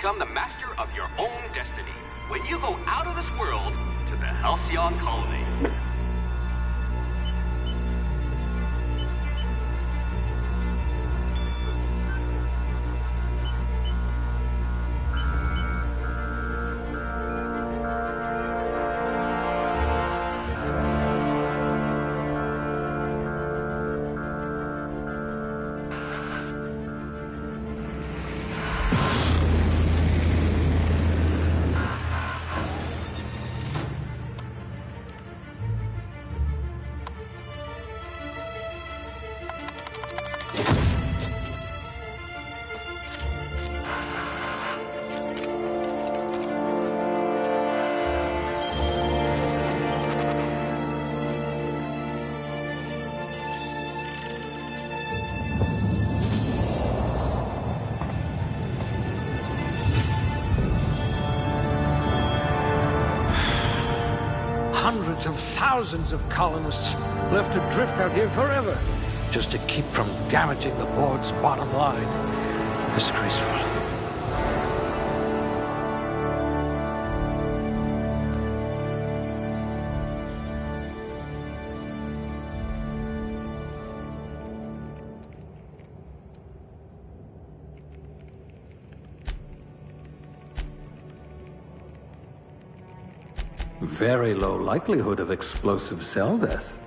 become the master of your own destiny when you go out of this world to the Halcyon Colony. Hundreds of thousands of colonists left adrift out here forever, just to keep from damaging the board's bottom line. Disgraceful. Very low likelihood of explosive cell death.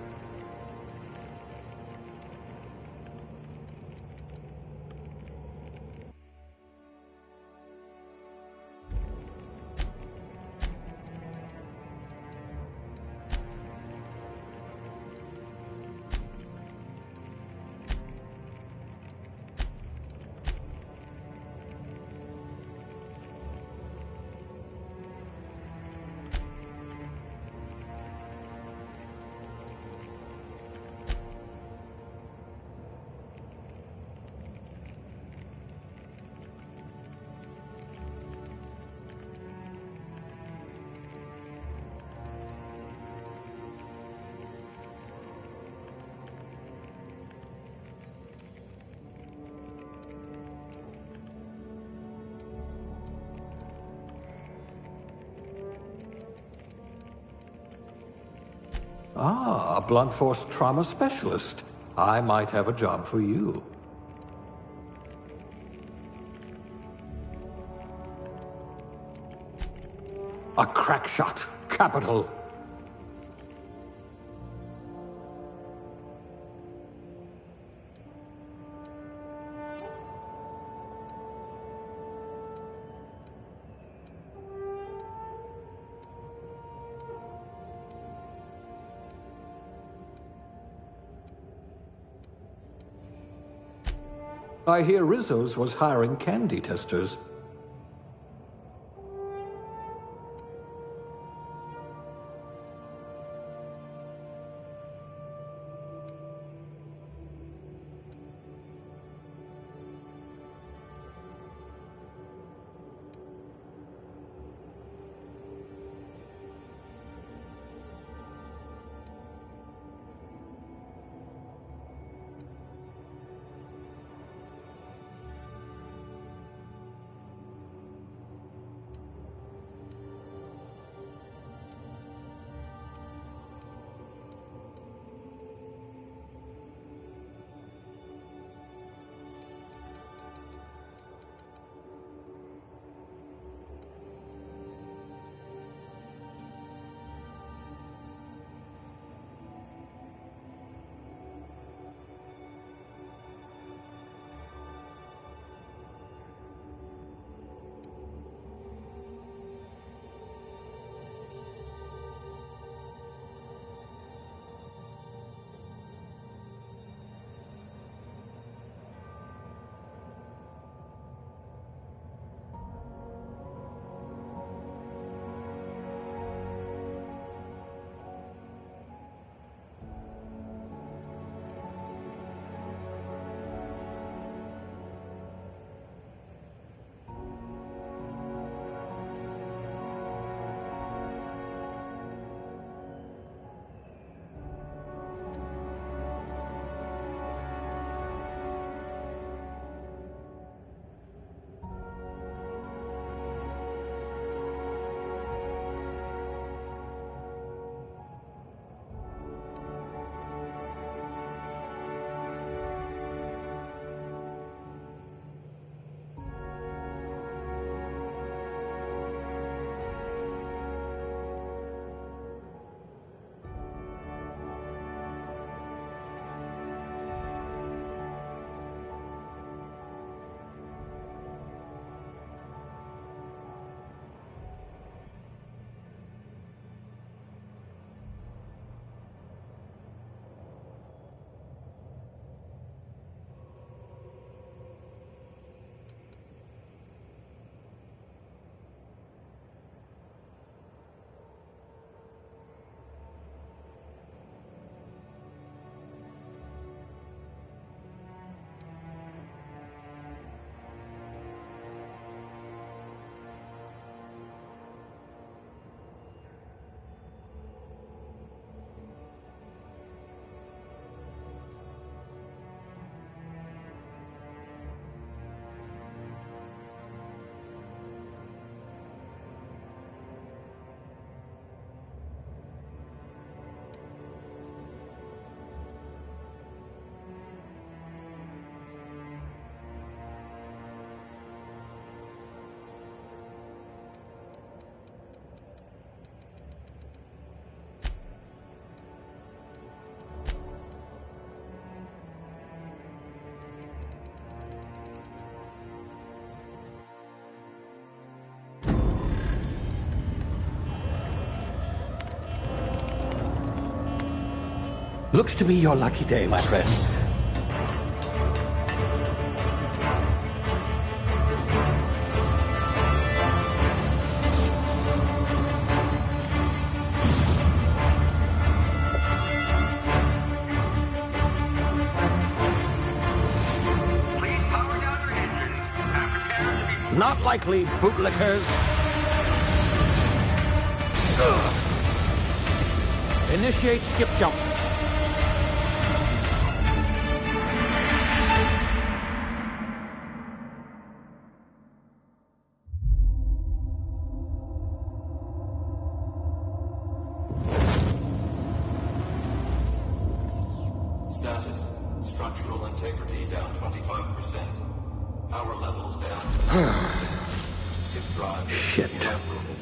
Ah, a blunt force trauma specialist. I might have a job for you. A crack shot. Capital. I hear Rizzo's was hiring candy testers. Looks to be your lucky day, my friend. Please power down your engines. Prepare to be... Not likely, bootlickers. Initiate skip jump. Status. Structural integrity down 25%. Power levels down to 0%. Skip drive. Shit. Evaporated.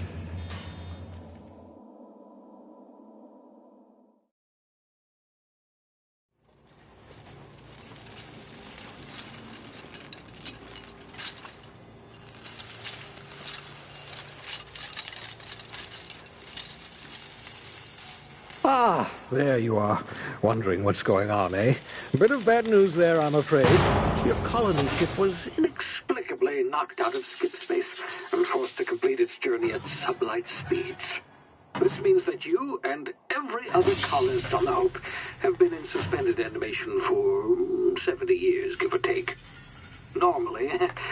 Ah, there you are. Wondering what's going on, eh? Bit of bad news there, I'm afraid. Your colony ship was inexplicably knocked out of skip space and forced to complete its journey at sublight speeds. This means that you and every other colonist on the Hope have been in suspended animation for 70 years, give or take. Normally,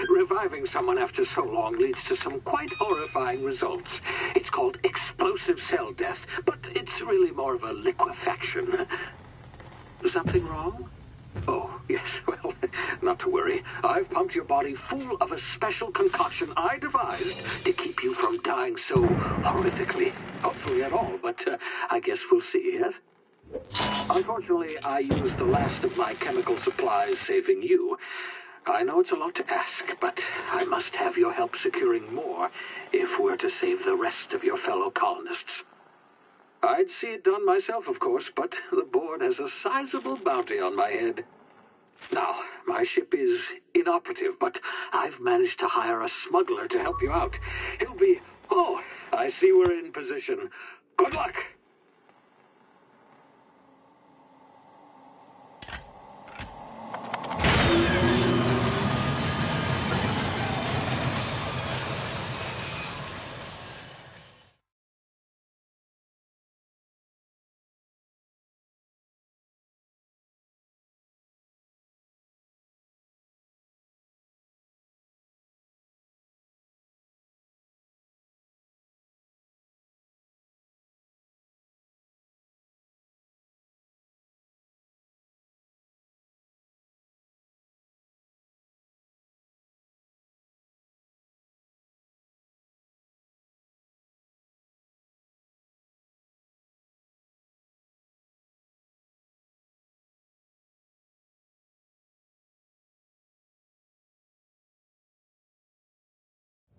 reviving someone after so long leads to some quite horrifying results. It's called explosive cell death, but it's really more of a liquefaction. Something wrong? Oh, yes, well, not to worry. I've pumped your body full of a special concoction I devised to keep you from dying so horrifically. Hopefully at all, but I guess we'll see, yes? Unfortunately, I used the last of my chemical supplies saving you. I know it's a lot to ask, but I must have your help securing more if we're to save the rest of your fellow colonists. I'd see it done myself, of course, but the board has a sizable bounty on my head. Now, my ship is inoperative, but I've managed to hire a smuggler to help you out. He'll be... Oh, I see we're in position. Good luck!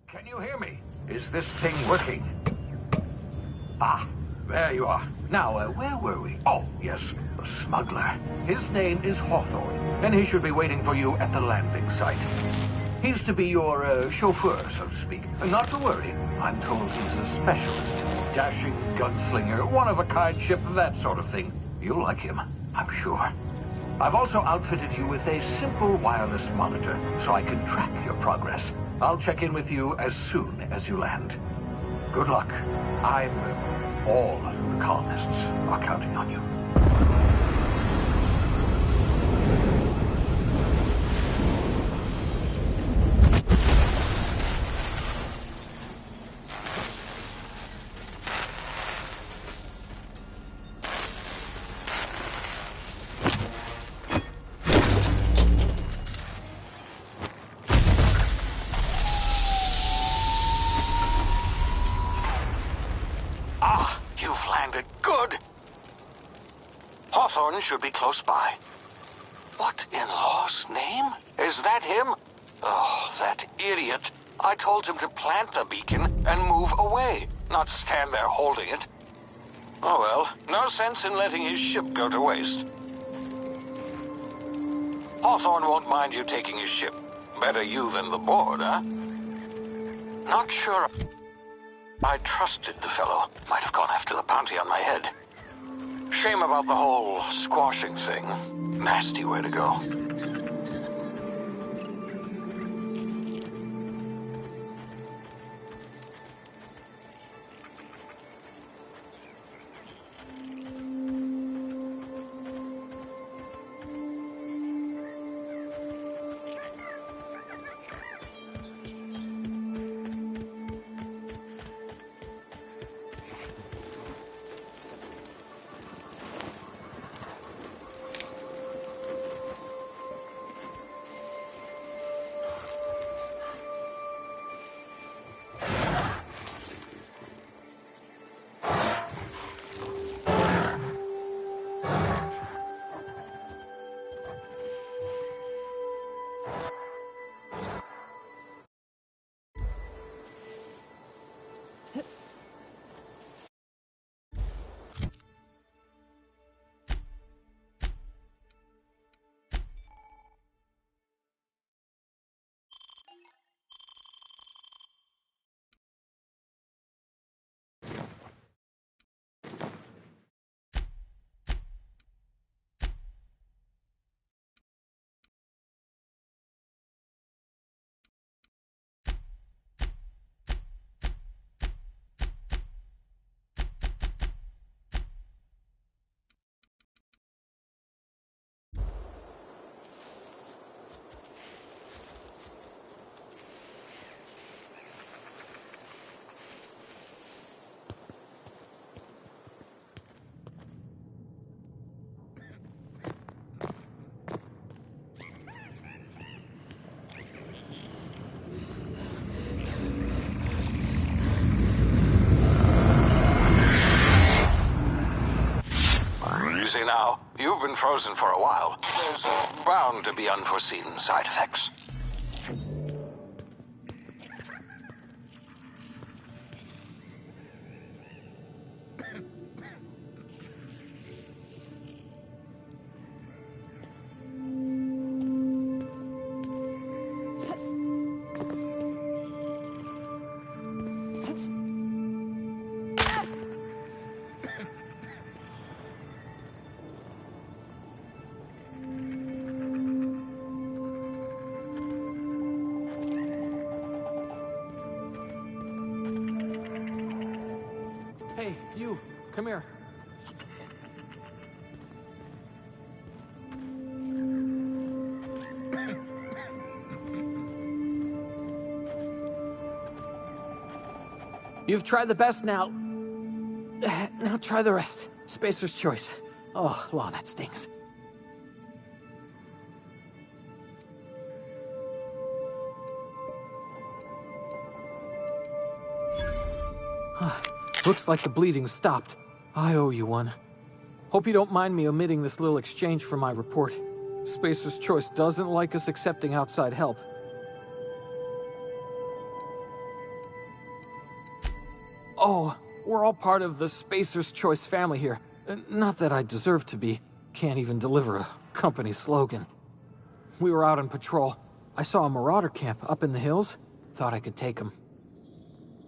Can you hear me? Is this thing working? Ah, there you are. Now, where were we? Oh, yes, the smuggler. His name is Hawthorne, and he should be waiting for you at the landing site. He's to be your chauffeur, so to speak. Not to worry. I'm told he's a specialist. Dashing gunslinger, one-of-a-kind ship, that sort of thing. You'll like him, I'm sure. I've also outfitted you with a simple wireless monitor, so I can track your progress. I'll check in with you as soon as you land. Good luck. All the colonists are counting on you. Hawthorne should be close by. What in law's name? Is that him? Oh, that idiot. I told him to plant the beacon and move away, not stand there holding it. Oh well, no sense in letting his ship go to waste. Hawthorne won't mind you taking his ship. Better you than the board, huh? Not sure I trusted the fellow. Might have gone after the bounty on my head. Shame about the whole squashing thing. Nasty way to go. Now, you've been frozen for a while. There's bound to be unforeseen side effects. Hey, you, come here. You've tried the best now. Now try the rest. Spacer's choice. Oh, law, that stings. Looks like the bleeding stopped. I owe you one. Hope you don't mind me omitting this little exchange from my report. Spacer's Choice doesn't like us accepting outside help. Oh, we're all part of the Spacer's Choice family here. Not that I deserve to be. Can't even deliver a company slogan. We were out on patrol. I saw a marauder camp up in the hills. Thought I could take them.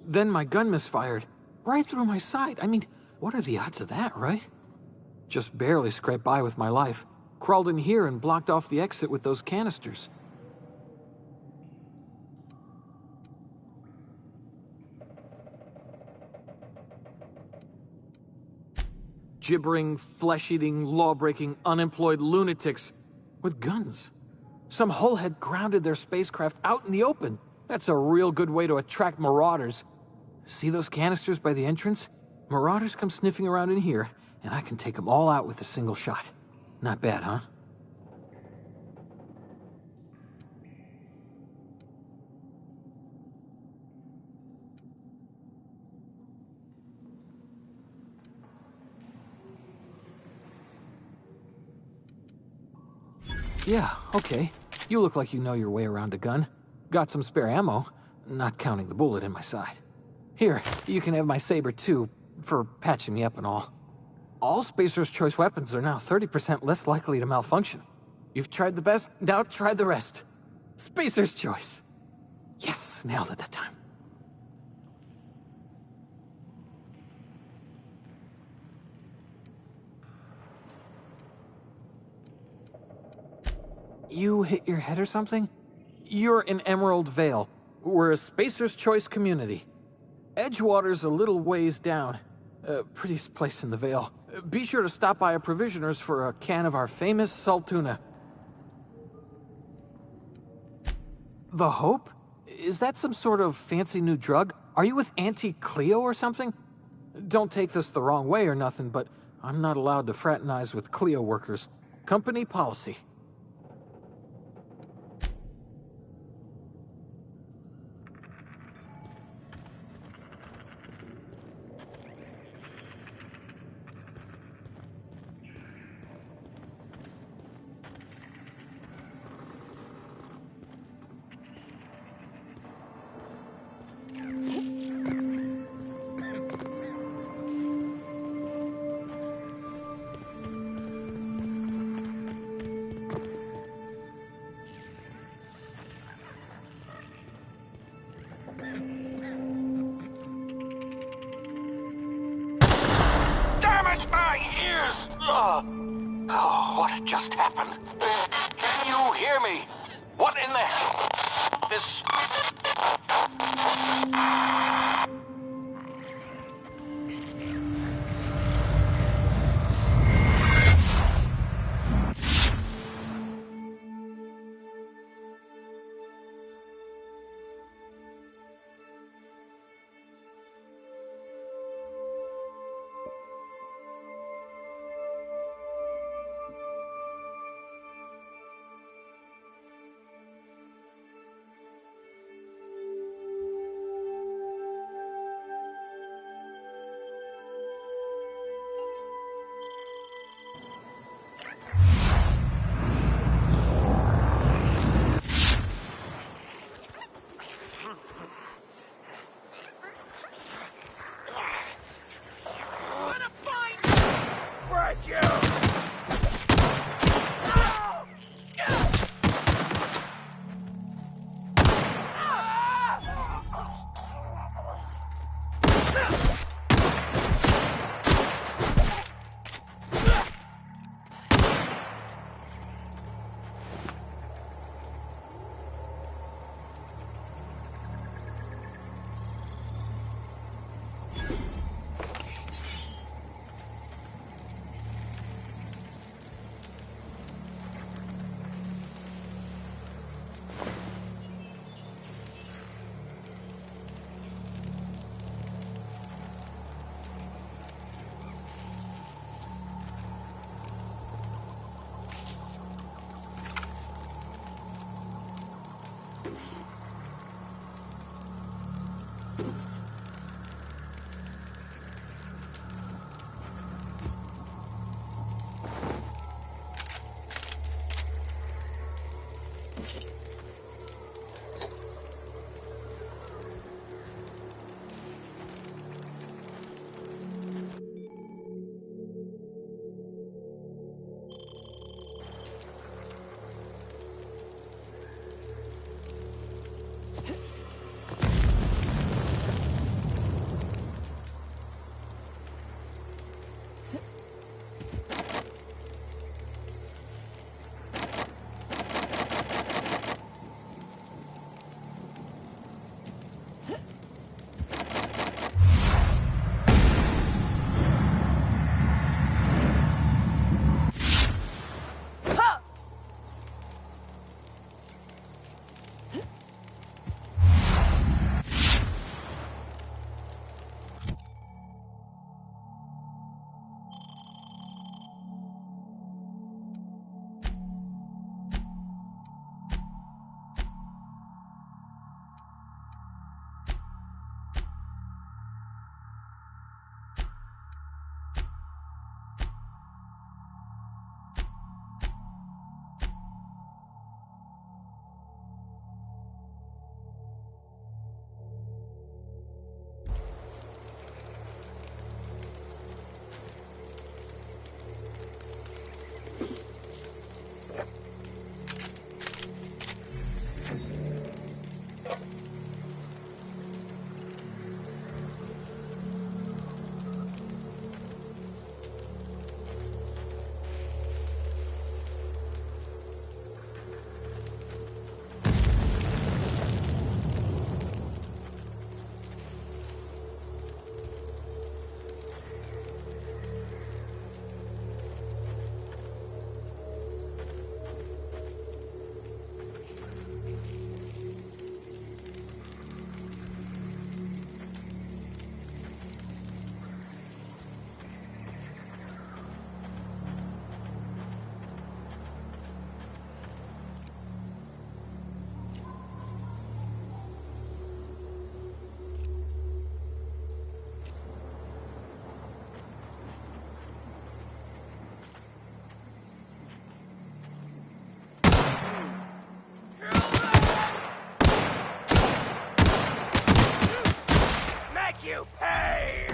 Then my gun misfired. Right through my side. I mean, what are the odds of that, right? Just barely scraped by with my life. Crawled in here and blocked off the exit with those canisters. Gibbering, flesh-eating, law-breaking, unemployed lunatics with guns. Some hullhead grounded their spacecraft out in the open. That's a real good way to attract marauders. See those canisters by the entrance? Marauders come sniffing around in here, and I can take them all out with a single shot. Not bad, huh? Yeah, okay. You look like you know your way around a gun. Got some spare ammo, not counting the bullet in my side. Here, you can have my saber too, for patching me up and all. All Spacer's Choice weapons are now 30% less likely to malfunction. You've tried the best, now try the rest. Spacer's Choice. Yes, nailed it that time. You hit your head or something? You're in Emerald Vale. We're a Spacer's Choice community. Edgewater's a little ways down. Prettiest place in the Vale. Be sure to stop by a provisioner's for a can of our famous salt tuna. The Hope? Is that some sort of fancy new drug? Are you with Auntie Cleo or something? Don't take this the wrong way or nothing, but I'm not allowed to fraternize with Cleo workers. Company policy. Oh, what just happened? Can you hear me? What in the hell? This... you pay!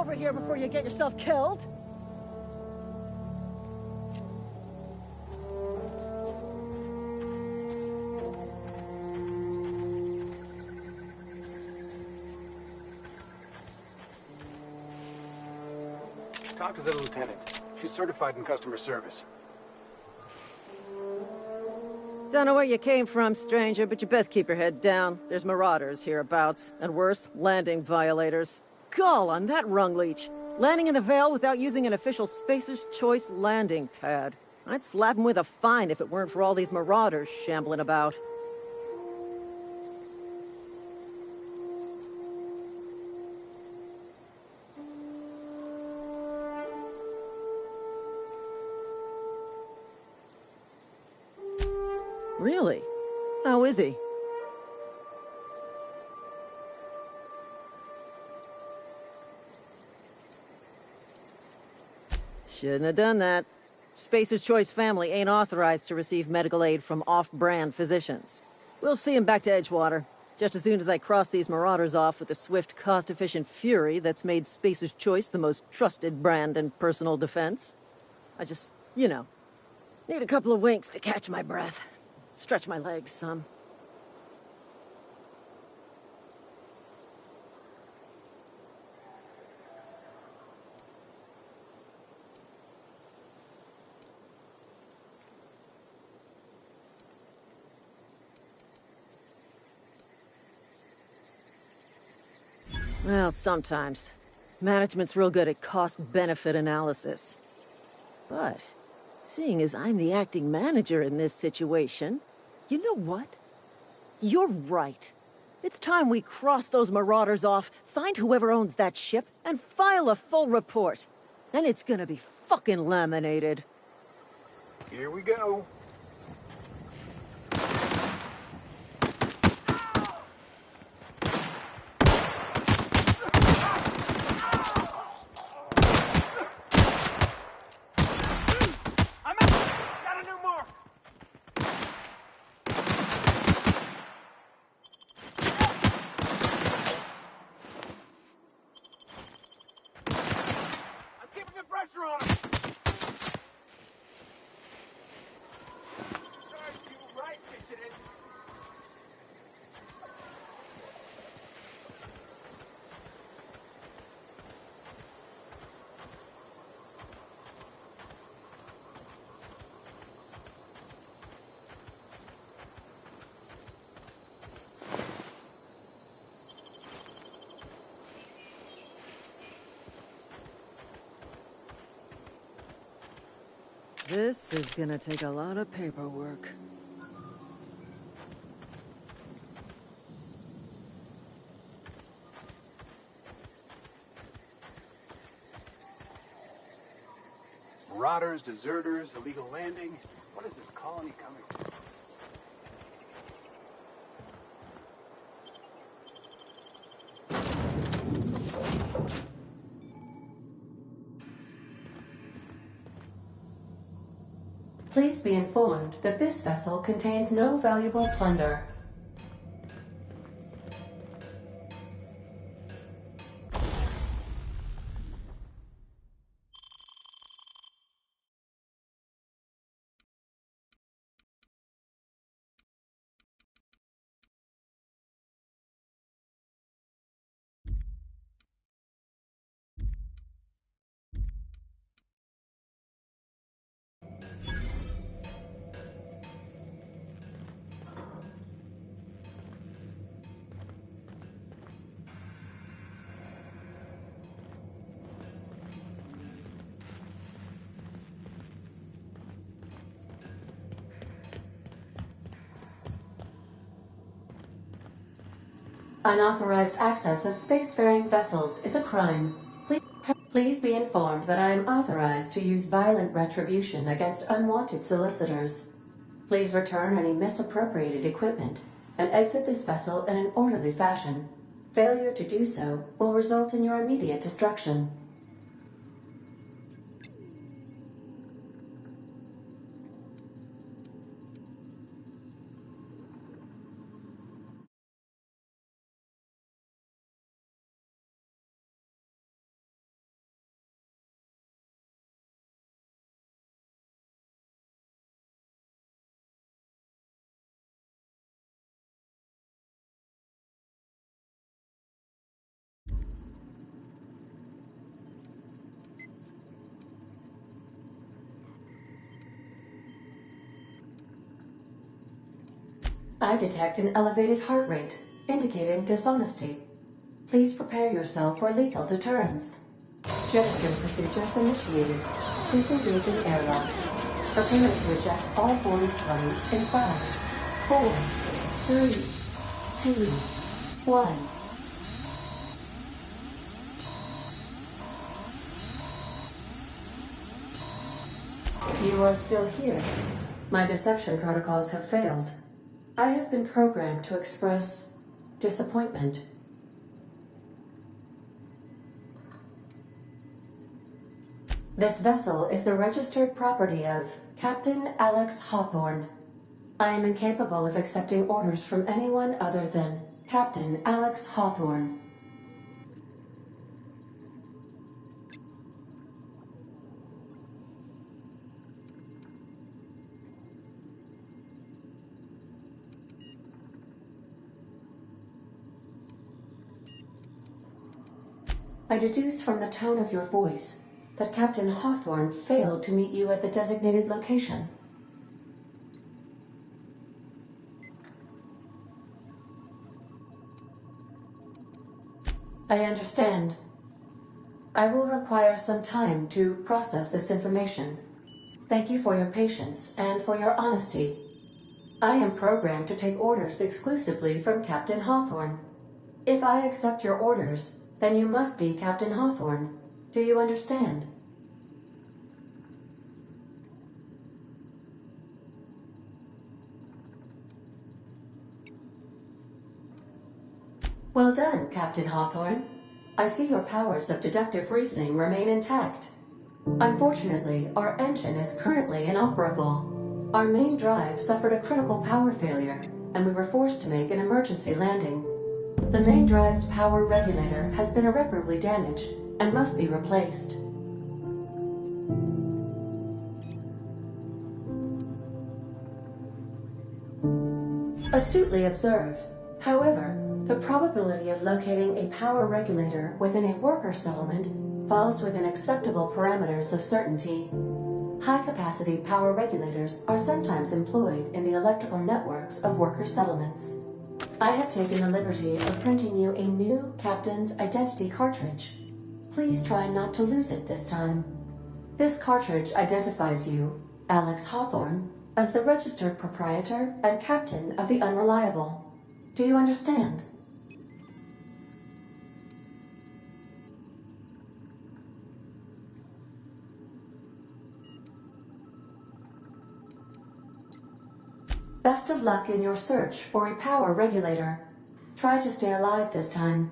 over here before you get yourself killed. Talk to the lieutenant. She's certified in customer service. Don't know where you came from, stranger, but you best keep your head down. There's marauders hereabouts, and worse, landing violators. Call on that rung leech. Landing in the Vale without using an official Spacer's Choice landing pad. I'd slap him with a fine if it weren't for all these marauders shambling about. Really? How is he? Shouldn't have done that. Spacer's Choice family ain't authorized to receive medical aid from off-brand physicians. We'll see him back to Edgewater, just as soon as I cross these marauders off with the swift, cost-efficient fury that's made Spacer's Choice the most trusted brand in personal defense. I just, need a couple of winks to catch my breath. Stretch my legs some. Well, sometimes. Management's real good at cost-benefit analysis. But, seeing as I'm the acting manager in this situation, you know what? You're right. It's time we cross those marauders off, find whoever owns that ship, and file a full report. Then it's gonna be fucking laminated. Here we go. This is gonna take a lot of paperwork. Marauders, deserters, illegal landing. What is this colony coming from? Please be informed that this vessel contains no valuable plunder. Unauthorized access of spacefaring vessels is a crime. Please be informed that I am authorized to use violent retribution against unwanted solicitors. Please return any misappropriated equipment and exit this vessel in an orderly fashion. Failure to do so will result in your immediate destruction. I detect an elevated heart rate, indicating dishonesty. Please prepare yourself for lethal deterrence. Jettison procedures initiated. Disengaging airlocks. Preparing to eject all boarding parties in 5, 4, 3, 2, 1. You are still here. My deception protocols have failed. I have been programmed to express disappointment. This vessel is the registered property of Captain Alex Hawthorne. I am incapable of accepting orders from anyone other than Captain Alex Hawthorne. I deduce from the tone of your voice that Captain Hawthorne failed to meet you at the designated location. I understand. I will require some time to process this information. Thank you for your patience and for your honesty. I am programmed to take orders exclusively from Captain Hawthorne. If I accept your orders, then you must be Captain Hawthorne. Do you understand? Well done, Captain Hawthorne. I see your powers of deductive reasoning remain intact. Unfortunately, our engine is currently inoperable. Our main drive suffered a critical power failure, and we were forced to make an emergency landing. The main drive's power regulator has been irreparably damaged and must be replaced. Astutely observed. However, the probability of locating a power regulator within a worker settlement falls within acceptable parameters of certainty. High-capacity power regulators are sometimes employed in the electrical networks of worker settlements. I have taken the liberty of printing you a new Captain's Identity cartridge. Please try not to lose it this time. This cartridge identifies you, Alex Hawthorne, as the registered proprietor and captain of the Unreliable. Do you understand? Best of luck in your search for a power regulator. Try to stay alive this time.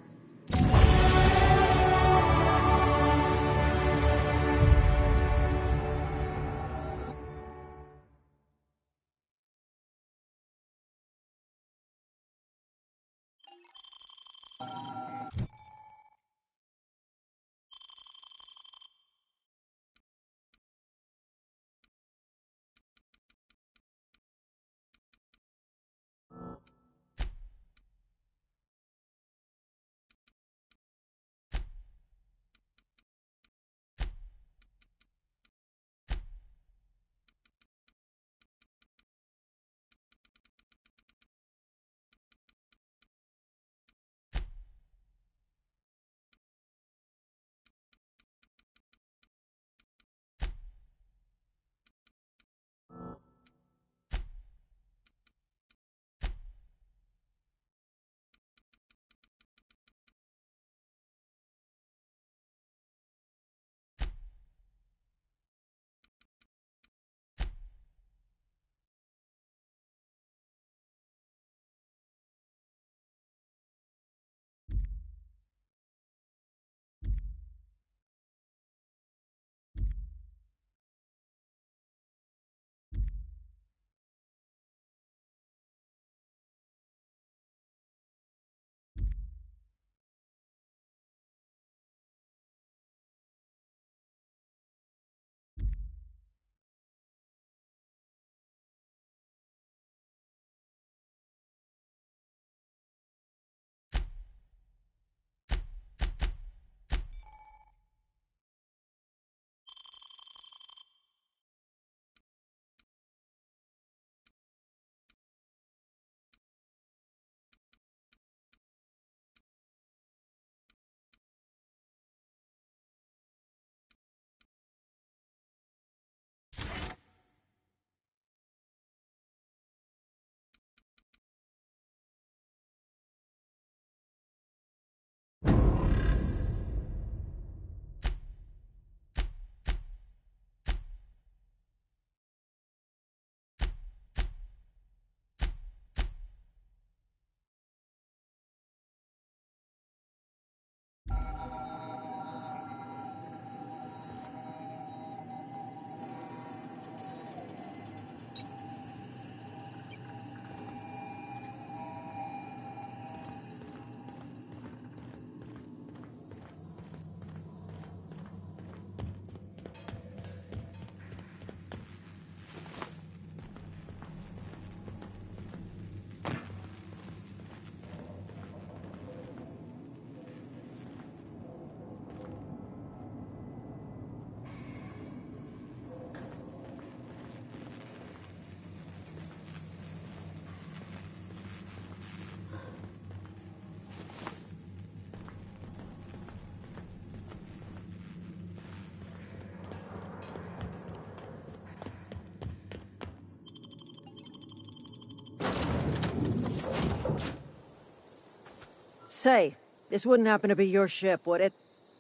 Say, this wouldn't happen to be your ship, would it?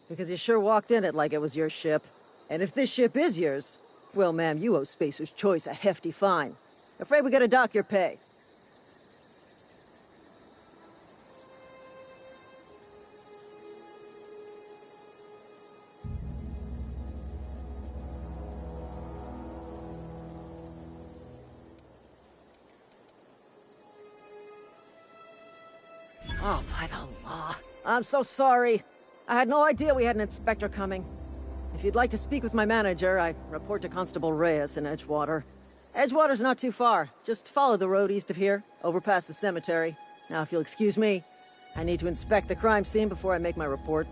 Because you sure walked in it like it was your ship. And if this ship is yours, well, ma'am, you owe Spacer's Choice a hefty fine. Afraid we gotta dock your pay. Oh, by the law. I'm so sorry. I had no idea we had an inspector coming. If you'd like to speak with my manager, I report to Constable Reyes in Edgewater. Edgewater's not too far. Just follow the road east of here, over past the cemetery. Now, if you'll excuse me, I need to inspect the crime scene before I make my report.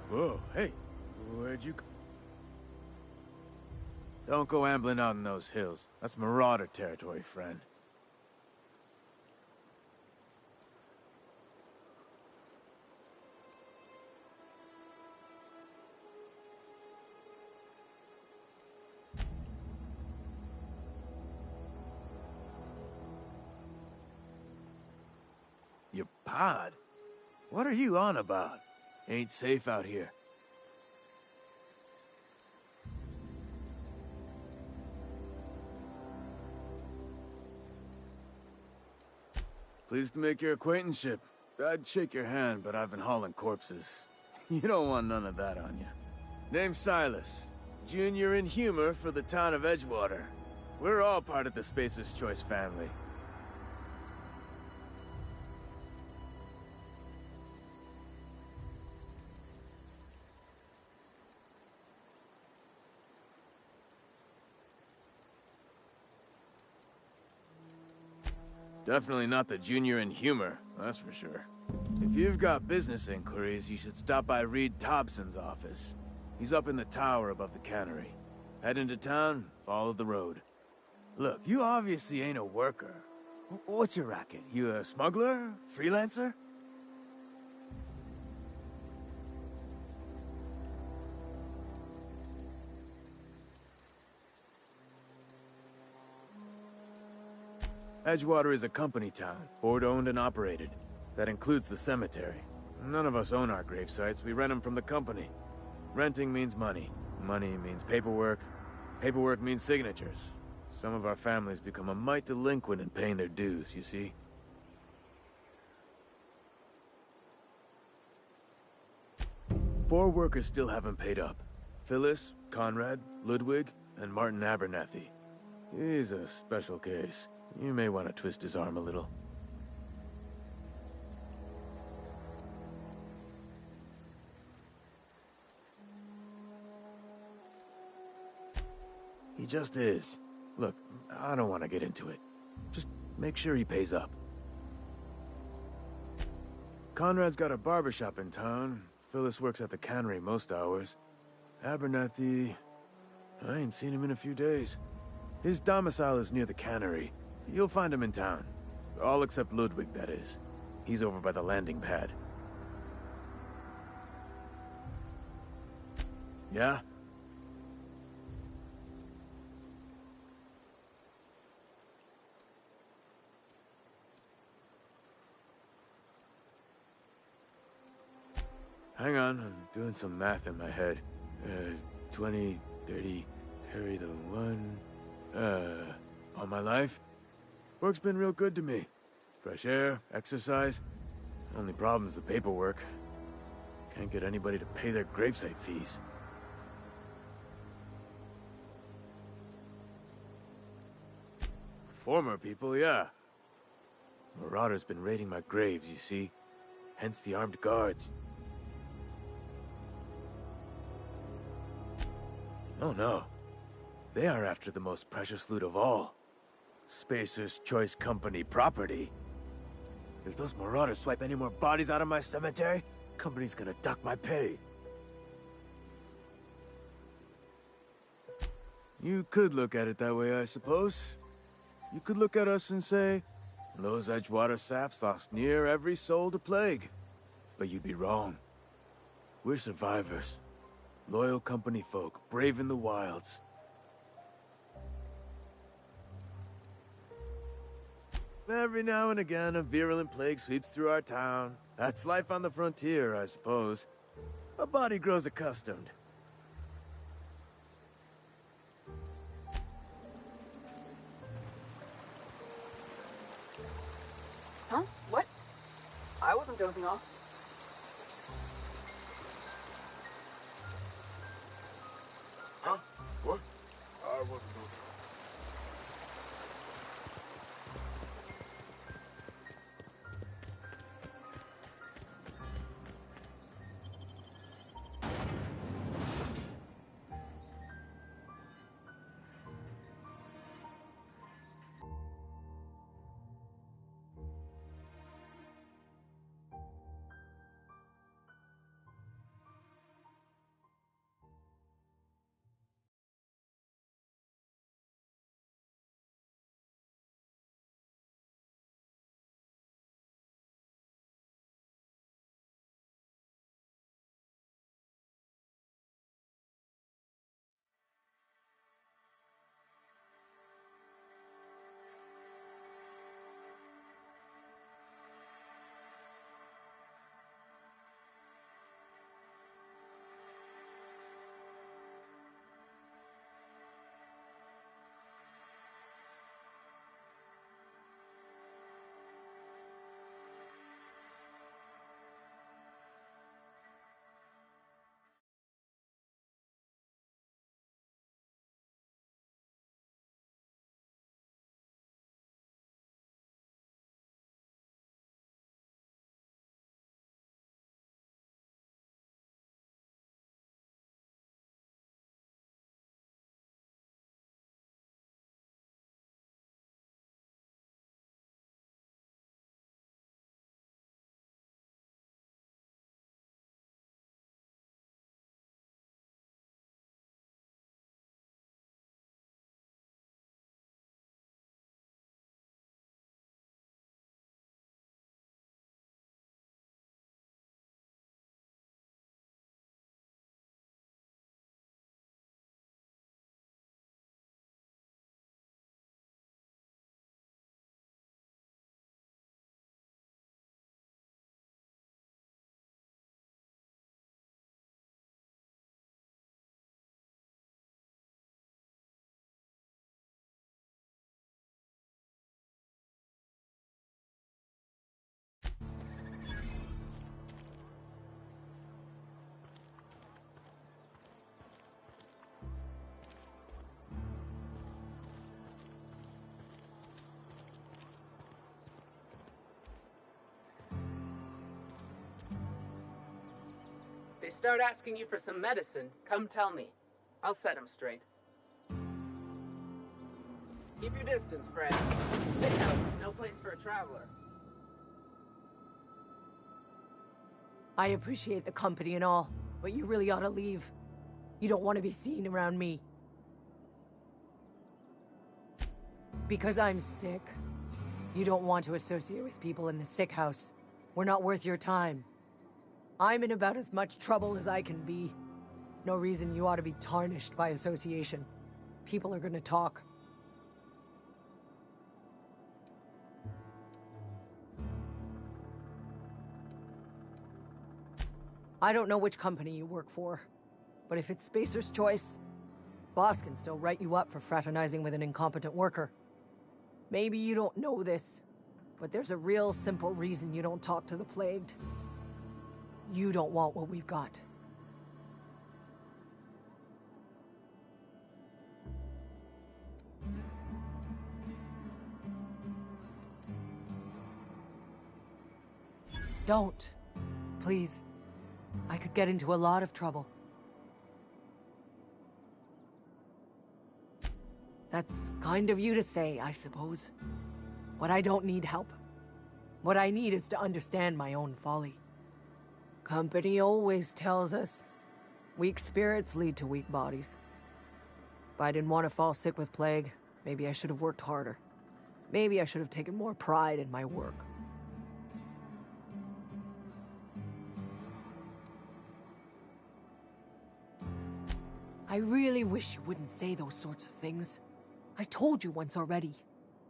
Whoa, hey, where'd you... Don't go ambling out in those hills. That's marauder territory, friend. Your pod? What are you on about? Ain't safe out here. Pleased to make your acquaintanceship. I'd shake your hand, but I've been hauling corpses. You don't want none of that on you. Name's Silas. Junior in humor for the town of Edgewater. We're all part of the Spacer's Choice family. Definitely not the junior in humor, that's for sure. If you've got business inquiries, you should stop by Reed Thompson's office. He's up in the tower above the cannery. Head into town, follow the road. Look, you obviously ain't a worker. What's your racket? You a smuggler? Freelancer? Edgewater is a company town, board-owned and operated. That includes the cemetery. None of us own our grave sites, we rent them from the company. Renting means money. Money means paperwork. Paperwork means signatures. Some of our families become a mite delinquent in paying their dues, you see? Four workers still haven't paid up. Phyllis, Conrad, Ludwig, and Martin Abernathy. He's a special case. You may want to twist his arm a little. He just is. Look, I don't want to get into it. Just make sure he pays up. Conrad's got a barbershop in town. Phyllis works at the cannery most hours. Abernathy... I ain't seen him in a few days. His domicile is near the cannery. You'll find him in town. All except Ludwig, that is. He's over by the landing pad. Yeah? Hang on, I'm doing some math in my head. 20, 30, carry the one... all my life? Work's been real good to me. Fresh air, exercise. Only problem's the paperwork. Can't get anybody to pay their gravesite fees. Former people, yeah. Marauders been raiding my graves, you see. Hence the armed guards. Oh no. They are after the most precious loot of all. Spacer's Choice Company property. If those marauders swipe any more bodies out of my cemetery, company's gonna dock my pay. You could look at it that way, I suppose. You could look at us and say, those Edgewater saps lost near every soul to plague. But you'd be wrong. We're survivors. Loyal company folk, brave in the wilds. Every now and again, a virulent plague sweeps through our town. That's life on the frontier, I suppose. A body grows accustomed. Huh? What? I wasn't dozing off. Huh? What? I wasn't doing they start asking you for some medicine, come tell me. I'll set them straight. Keep your distance, friend. Sick house is no place for a traveler. I appreciate the company and all, but you really ought to leave. You don't want to be seen around me. Because I'm sick. You don't want to associate with people in the sick house. We're not worth your time. I'm in about as much trouble as I can be. No reason you ought to be tarnished by association. People are gonna talk. I don't know which company you work for, but if it's Spacer's Choice, boss can still write you up for fraternizing with an incompetent worker. Maybe you don't know this, but there's a real simple reason you don't talk to the plagued. You don't want what we've got. Don't. Please. I could get into a lot of trouble. That's kind of you to say, I suppose. But I don't need help. What I need is to understand my own folly. Company always tells us, weak spirits lead to weak bodies. If I didn't want to fall sick with plague, maybe I should have worked harder. Maybe I should have taken more pride in my work. I really wish you wouldn't say those sorts of things. I told you once already.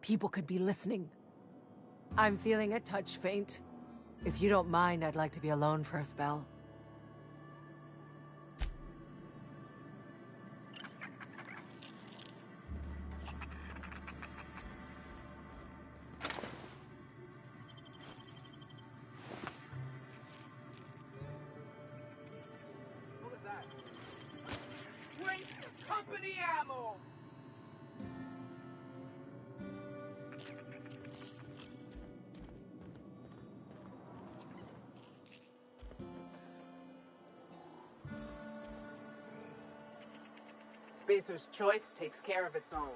People could be listening. I'm feeling a touch faint. If you don't mind, I'd like to be alone for a spell. What was that? Waste of company ammo! Spacer's Choice takes care of its own.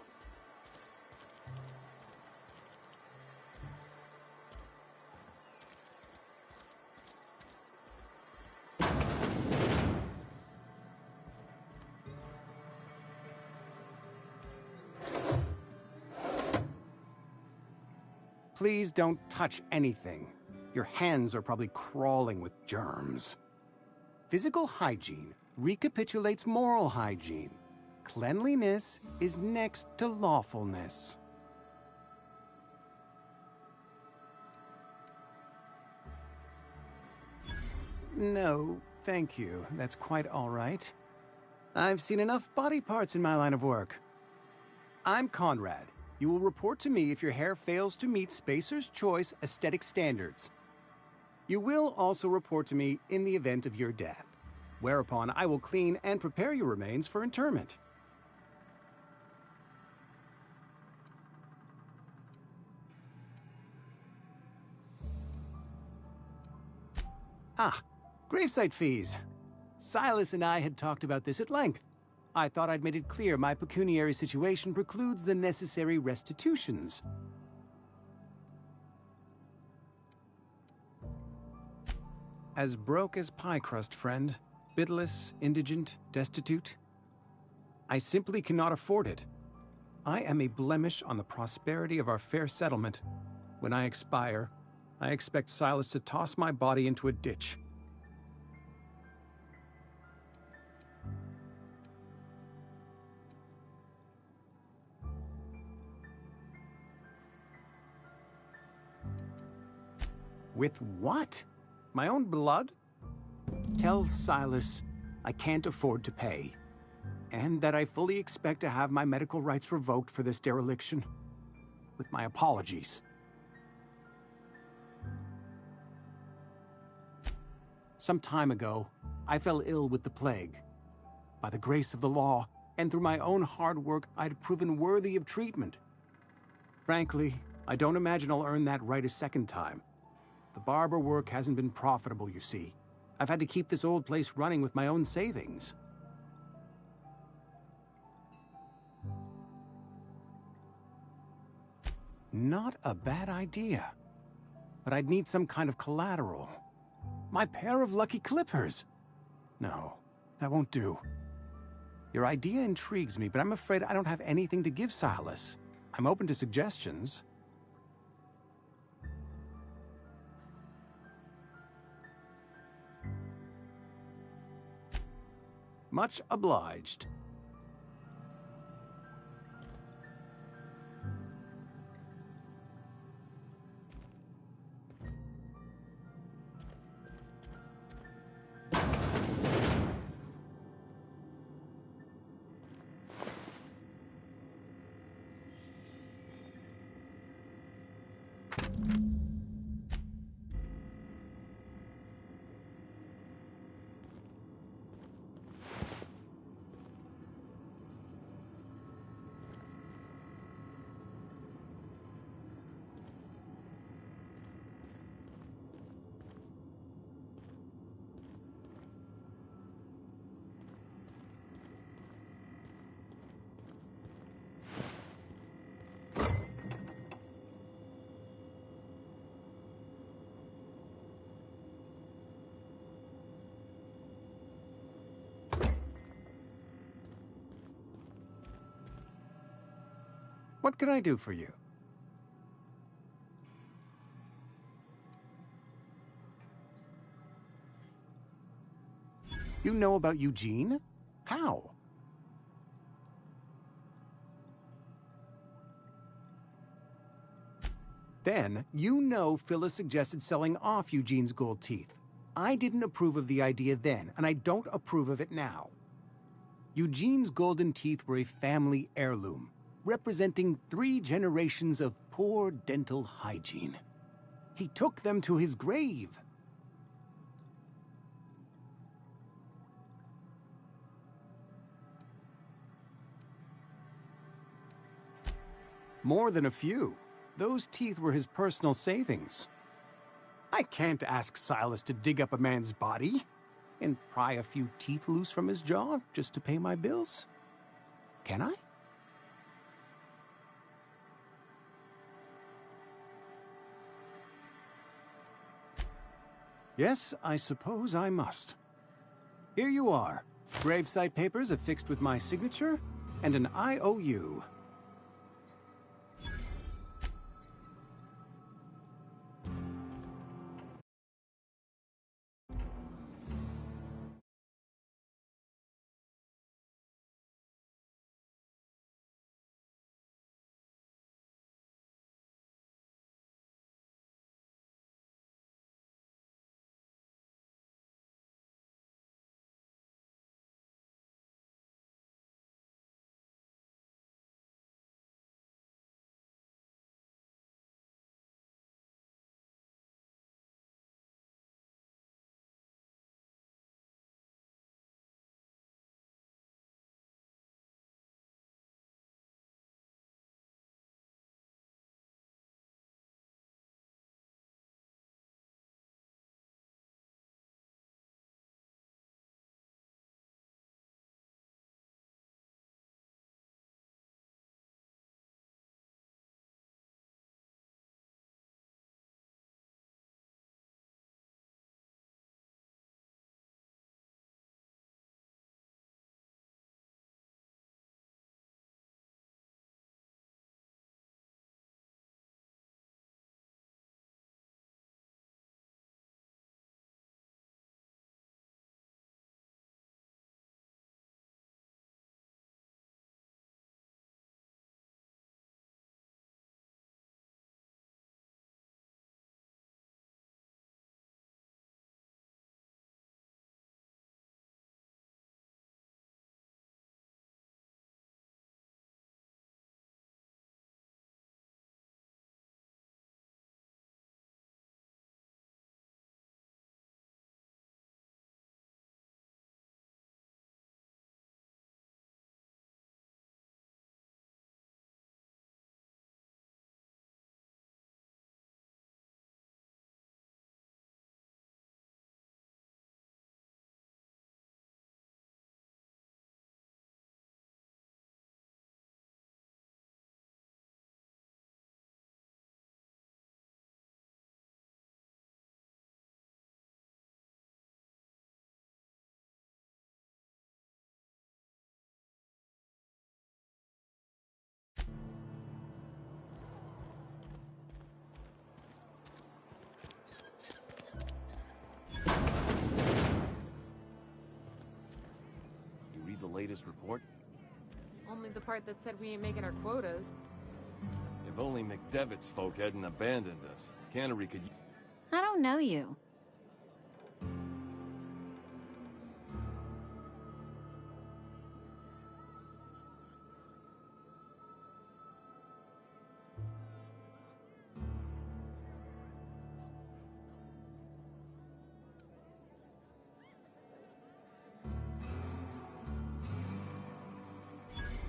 Please don't touch anything. Your hands are probably crawling with germs. Physical hygiene recapitulates moral hygiene. Cleanliness is next to lawfulness. No, thank you. That's quite all right. I've seen enough body parts in my line of work. I'm Conrad. You will report to me if your hair fails to meet Spacer's Choice aesthetic standards. You will also report to me in the event of your death, whereupon I will clean and prepare your remains for interment. Ah, gravesite fees. Silas and I had talked about this at length. I thought I'd made it clear my pecuniary situation precludes the necessary restitutions. As broke as pie crust, friend. Bidless, indigent, destitute. I simply cannot afford it. I am a blemish on the prosperity of our fair settlement. When I expire, I expect Silas to toss my body into a ditch. With what? My own blood? Tell Silas I can't afford to pay, and that I fully expect to have my medical rights revoked for this dereliction. With my apologies. Some time ago, I fell ill with the plague. By the grace of the law, and through my own hard work, I'd proven worthy of treatment. Frankly, I don't imagine I'll earn that right a second time. The barber work hasn't been profitable, you see. I've had to keep this old place running with my own savings. Not a bad idea. But I'd need some kind of collateral. My pair of lucky clippers! No, that won't do. Your idea intrigues me, but I'm afraid I don't have anything to give Silas. I'm open to suggestions. Much obliged. What can I do for you? You know about Eugene? How? Then, you know Phyllis suggested selling off Eugene's gold teeth. I didn't approve of the idea then, and I don't approve of it now. Eugene's golden teeth were a family heirloom, representing 3 generations of poor dental hygiene. He took them to his grave. More than a few. Those teeth were his personal savings. I can't ask Silas to dig up a man's body and pry a few teeth loose from his jaw just to pay my bills. Can I? Yes, I suppose I must. Here you are. Gravesite papers affixed with my signature and an IOU. the latest report? Only the part that said we ain't making our quotas. If only McDevitt's folk hadn't abandoned us. Cannery could... I don't know you.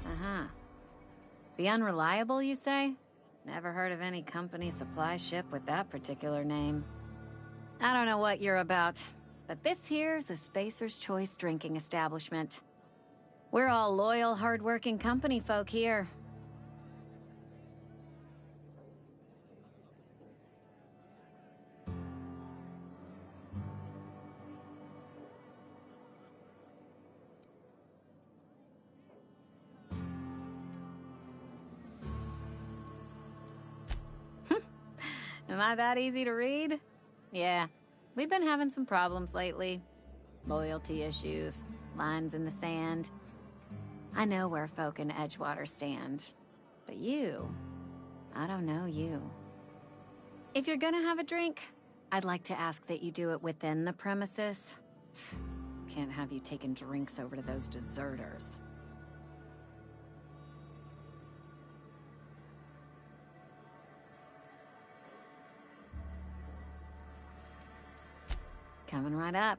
Uh-huh. Be unreliable, you say? Never heard of any company supply ship with that particular name. I don't know what you're about, but this here's a Spacer's Choice drinking establishment. We're all loyal, hard-working company folk here. Am I that easy to read? Yeah, we've been having some problems lately. Loyalty issues, lines in the sand. I know where folk in Edgewater stand. But you, I don't know you. If you're gonna have a drink, I'd like to ask that you do it within the premises. Can't have you taking drinks over to those deserters. Coming right up.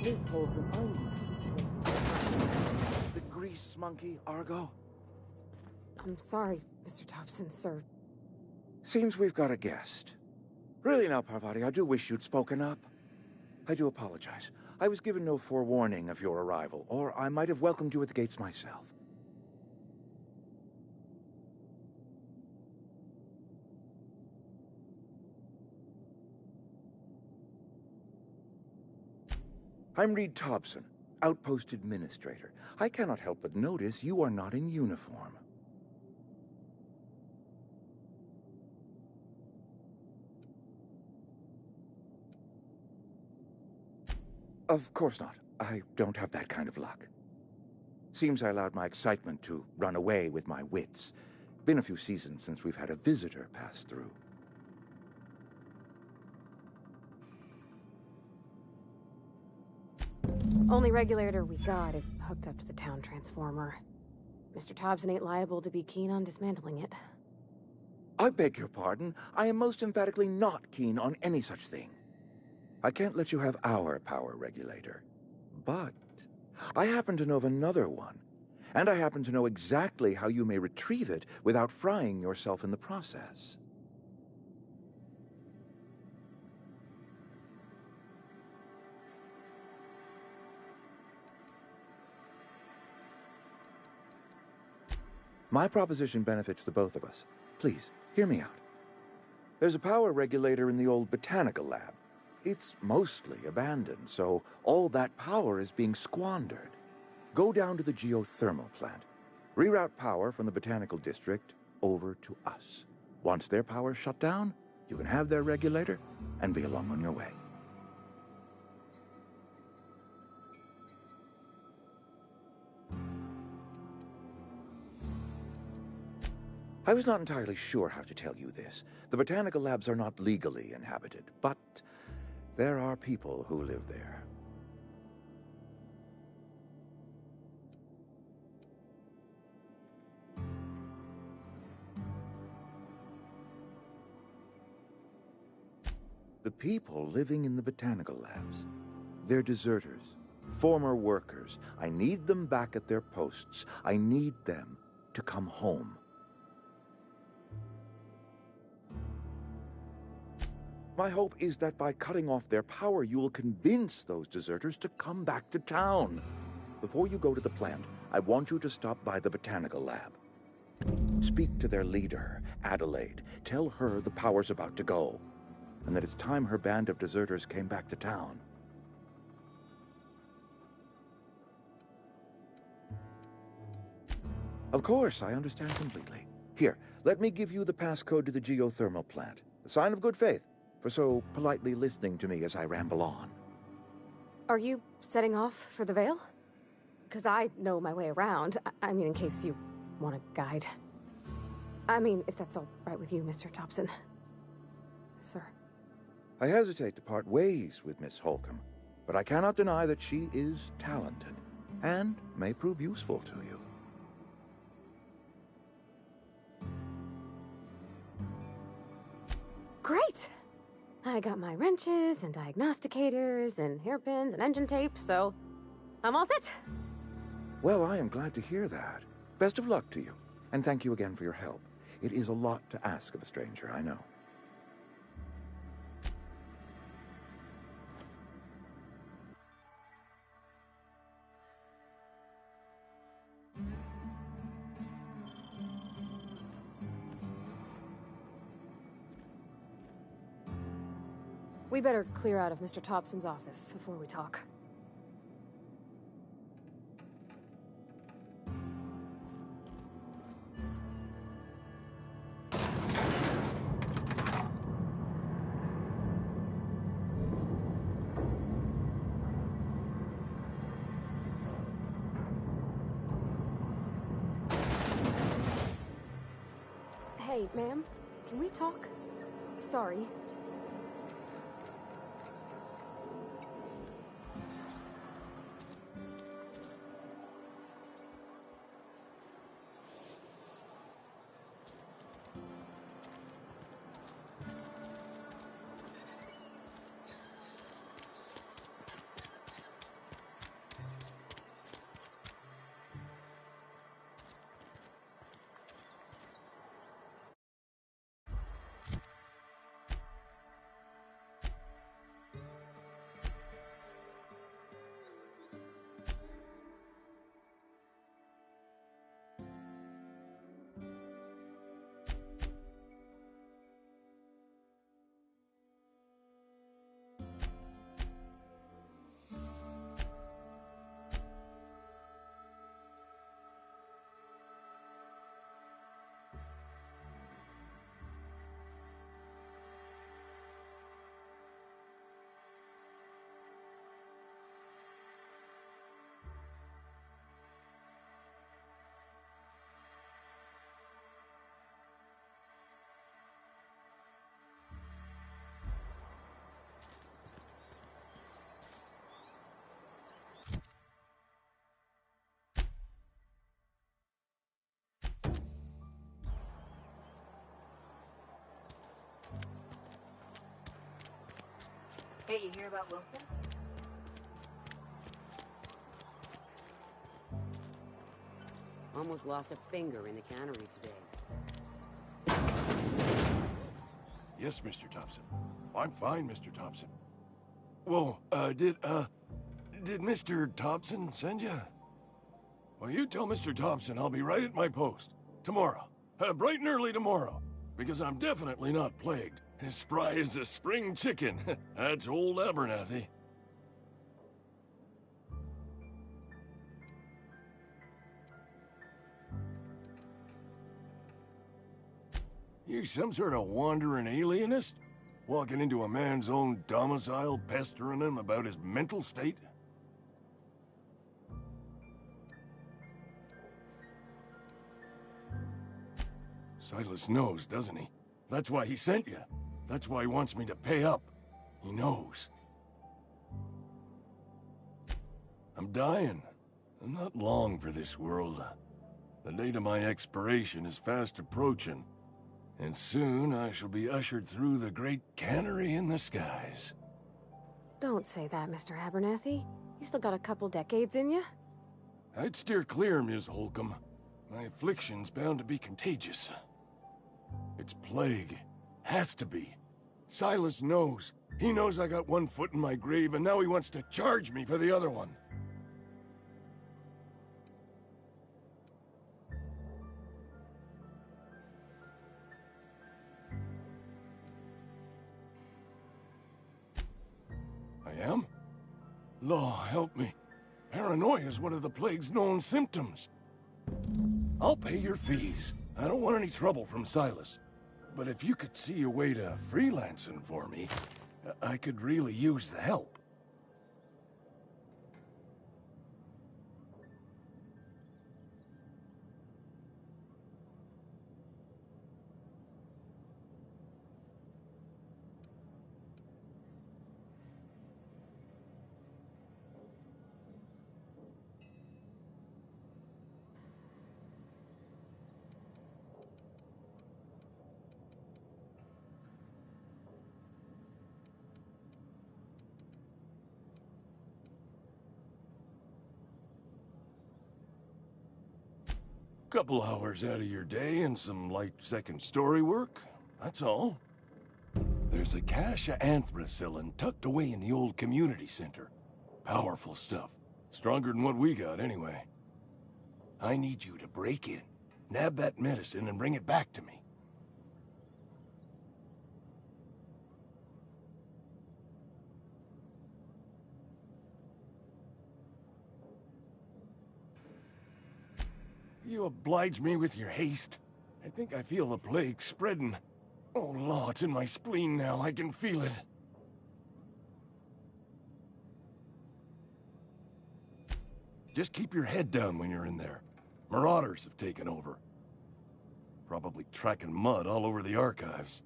The grease monkey, Argo? I'm sorry, Mr. Thompson, sir. Seems we've got a guest. Really now, Parvati, I do wish you'd spoken up. I do apologize. I was given no forewarning of your arrival, or I might have welcomed you at the gates myself. I'm Reed Thompson, Outpost Administrator. I cannot help but notice you are not in uniform. Of course not. I don't have that kind of luck. Seems I allowed my excitement to run away with my wits. Been a few seasons since we've had a visitor pass through. Only regulator we got is hooked up to the town transformer. Mr. Thompson ain't liable to be keen on dismantling it. I beg your pardon. I am most emphatically not keen on any such thing. I can't let you have our power regulator. But I happen to know of another one. And I happen to know exactly how you may retrieve it without frying yourself in the process. My proposition benefits the both of us. Please, hear me out. There's a power regulator in the old botanical lab. It's mostly abandoned, so all that power is being squandered. Go down to the geothermal plant. Reroute power from the botanical district over to us. Once their power's shut down, you can have their regulator and be along on your way. I was not entirely sure how to tell you this. The botanical labs are not legally inhabited, but there are people who live there. The people living in the botanical labs, they're deserters, former workers. I need them back at their posts. I need them to come home. My hope is that by cutting off their power, you will convince those deserters to come back to town. Before you go to the plant, I want you to stop by the botanical lab. Speak to their leader, Adelaide. Tell her the power's about to go, and that it's time her band of deserters came back to town. Of course, I understand completely. Here, let me give you the passcode to the geothermal plant. A sign of good faith for so politely listening to me as I ramble on. Are you setting off for the Vale? Because I know my way around. I mean, in case you want a guide. I mean, if that's all right with you, Mr. Thompson. Sir. I hesitate to part ways with Miss Holcomb, but I cannot deny that she is talented and may prove useful to you. Great! I got my wrenches and diagnosticators and hairpins and engine tape, so I'm all set. Well, I am glad to hear that. Best of luck to you, and thank you again for your help. It is a lot to ask of a stranger, I know. We better clear out of Mr. Thompson's office before we talk. Hey, ma'am, can we talk? Sorry. Hey, you hear about Wilson? Almost lost a finger in the cannery today. Yes, Mr. Thompson. I'm fine, Mr. Thompson. Whoa, did Mr. Thompson send you? Well, you tell Mr. Thompson I'll be right at my post. Tomorrow. Bright and early tomorrow. Because I'm definitely not plagued. As spry as a spring chicken. That's old Abernathy. You some sort of wandering alienist? Walking into a man's own domicile, pestering him about his mental state? Silas knows, doesn't he? That's why he sent you. That's why he wants me to pay up. He knows. I'm dying. I'm not long for this world. The date of my expiration is fast approaching. And soon I shall be ushered through the great cannery in the skies. Don't say that, Mr. Abernathy. You still got a couple decades in you. I'd steer clear, Ms. Holcomb. My affliction's bound to be contagious. It's plague. Has to be. Silas knows. He knows I got one foot in my grave, and now he wants to charge me for the other one. I am? Law, help me. Paranoia is one of the plague's known symptoms. I'll pay your fees. I don't want any trouble from Silas. But if you could see a way to freelancing for me, I could really use the help. Couple hours out of your day and some light second story work, that's all. There's a cache of anthracillin tucked away in the old community center. Powerful stuff. Stronger than what we got, anyway. I need you to break in, nab that medicine, and bring it back to me. You oblige me with your haste. I think I feel the plague spreading. Oh, Law, it's in my spleen now. I can feel it. Just keep your head down when you're in there. Marauders have taken over. Probably tracking mud all over the archives.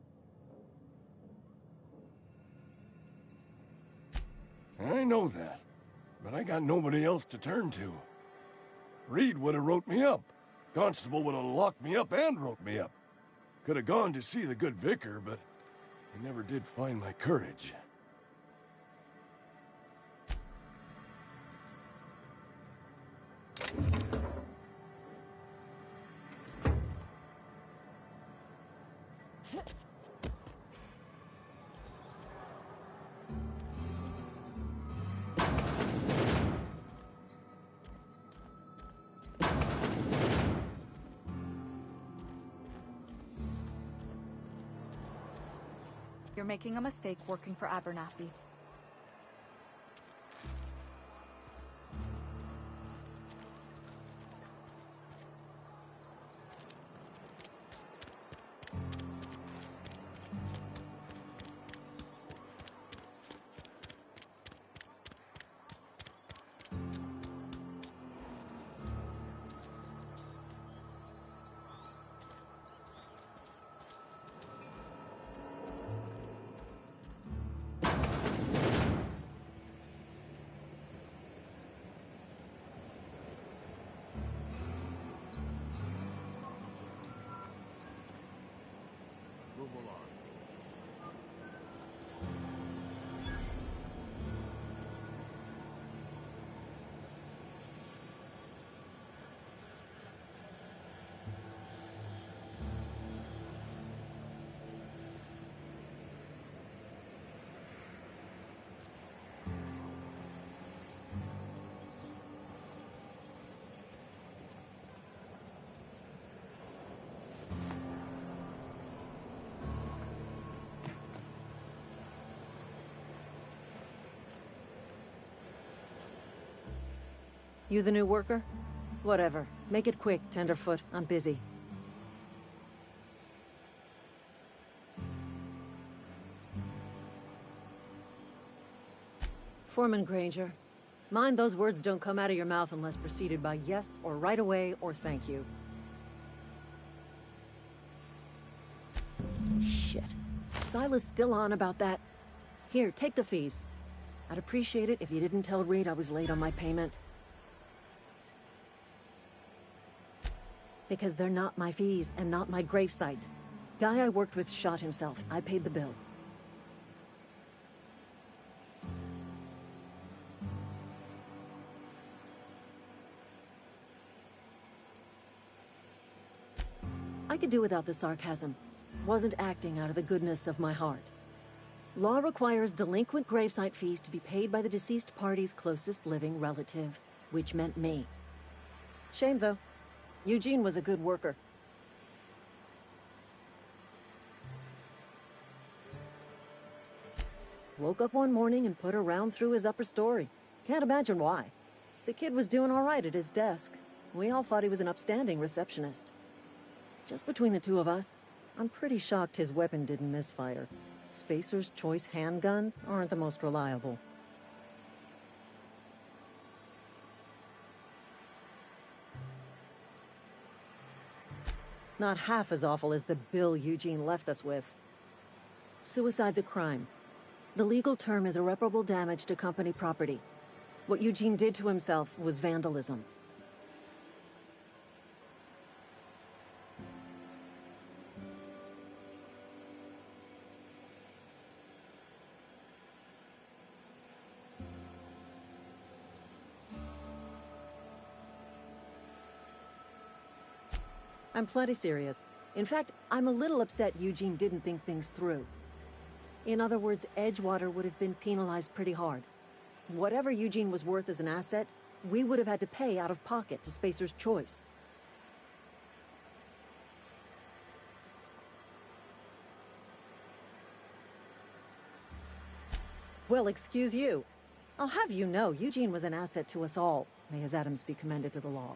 I know that, but I got nobody else to turn to. Reed would have wrote me up. Constable would have locked me up and wrote me up. Could have gone to see the good vicar, but I never did find my courage. You're making a mistake working for Abernathy. You the new worker? Whatever. Make it quick, Tenderfoot. I'm busy. Foreman Granger. Mind those words don't come out of your mouth unless preceded by yes or right away or thank you. Shit. Silas still on about that. Here, take the fees. I'd appreciate it if you didn't tell Reed I was late on my payment. Because they're not my fees and not my gravesite. Guy I worked with shot himself. I paid the bill. I could do without the sarcasm. Wasn't acting out of the goodness of my heart. Law requires delinquent gravesite fees to be paid by the deceased party's closest living relative, which meant me. Shame, though. Eugene was a good worker. Woke up one morning and put a round through his upper story. Can't imagine why. The kid was doing all right at his desk. We all thought he was an upstanding receptionist. Just between the two of us, I'm pretty shocked his weapon didn't misfire. Spacer's Choice handguns aren't the most reliable. Not half as awful as the bill Eugene left us with. Suicide's a crime. The legal term is irreparable damage to company property. What Eugene did to himself was vandalism. I'm plenty serious. In fact, I'm a little upset Eugene didn't think things through. In other words, Edgewater would have been penalized pretty hard. Whatever Eugene was worth as an asset, we would have had to pay out of pocket to Spacer's Choice. Well, excuse you. I'll have you know, Eugene was an asset to us all. May his atoms be commended to the law.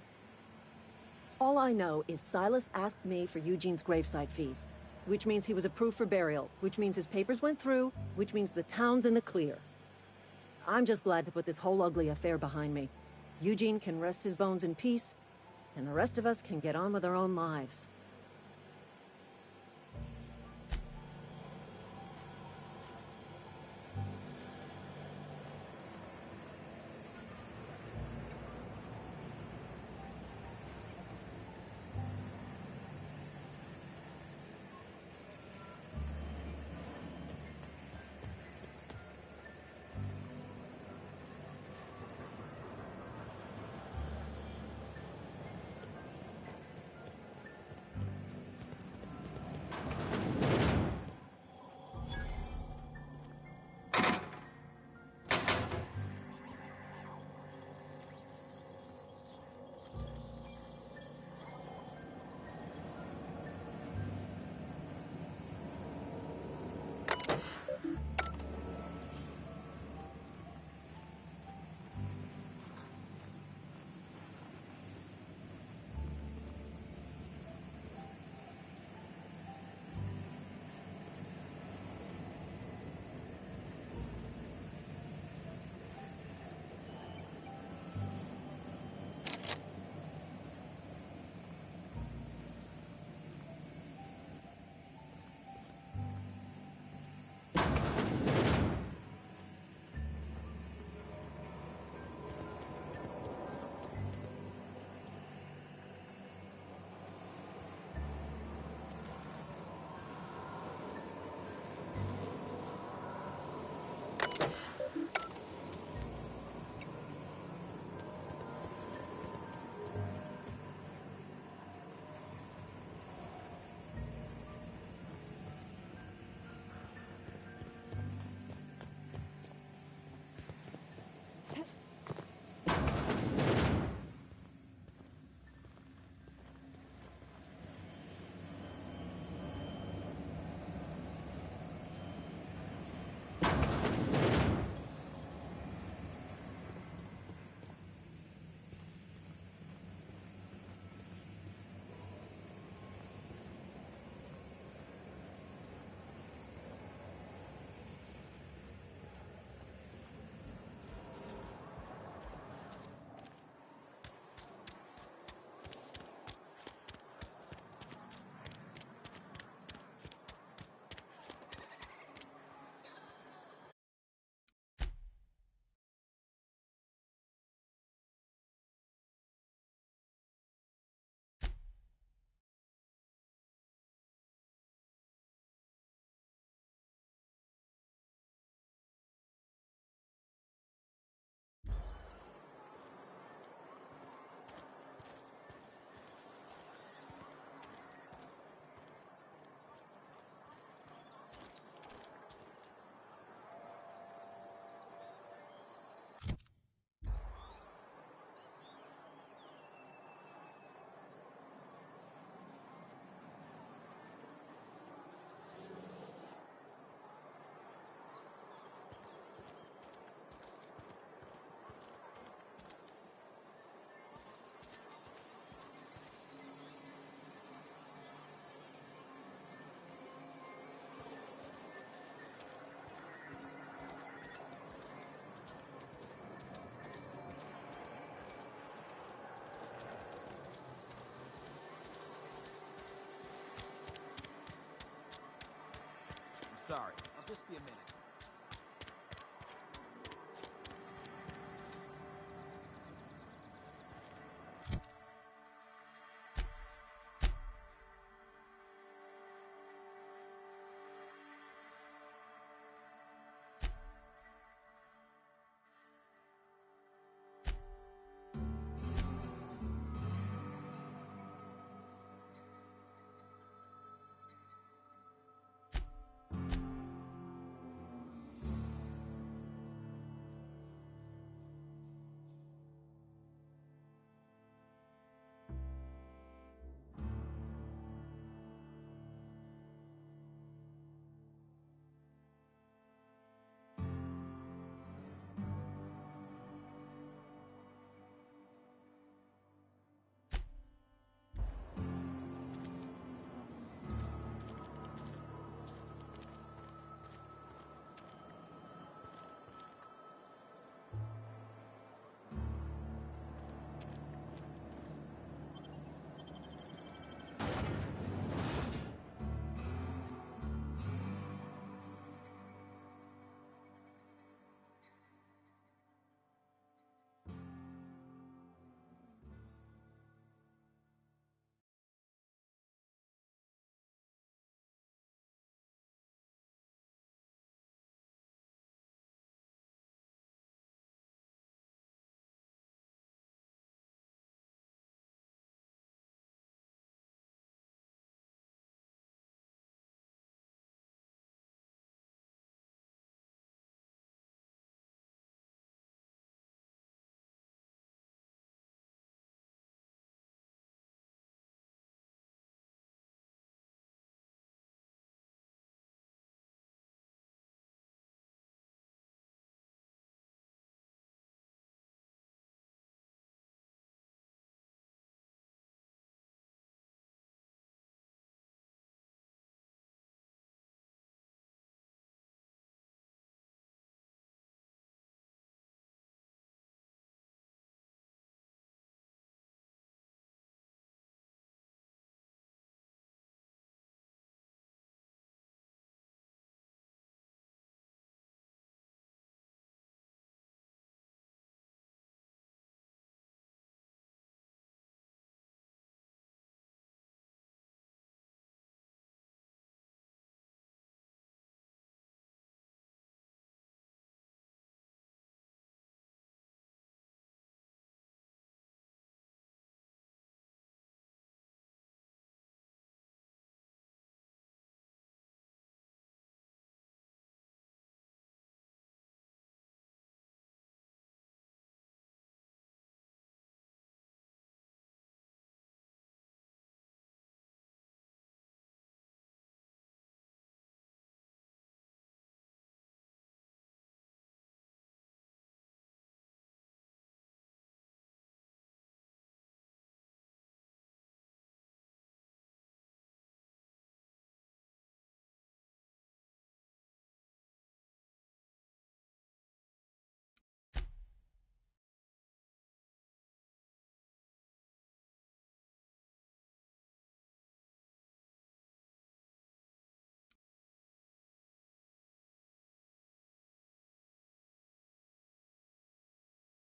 All I know is Silas asked me for Eugene's gravesite fees, which means he was approved for burial, which means his papers went through, which means the town's in the clear. I'm just glad to put this whole ugly affair behind me. Eugene can rest his bones in peace, and the rest of us can get on with our own lives. sorry. I'll just be a minute.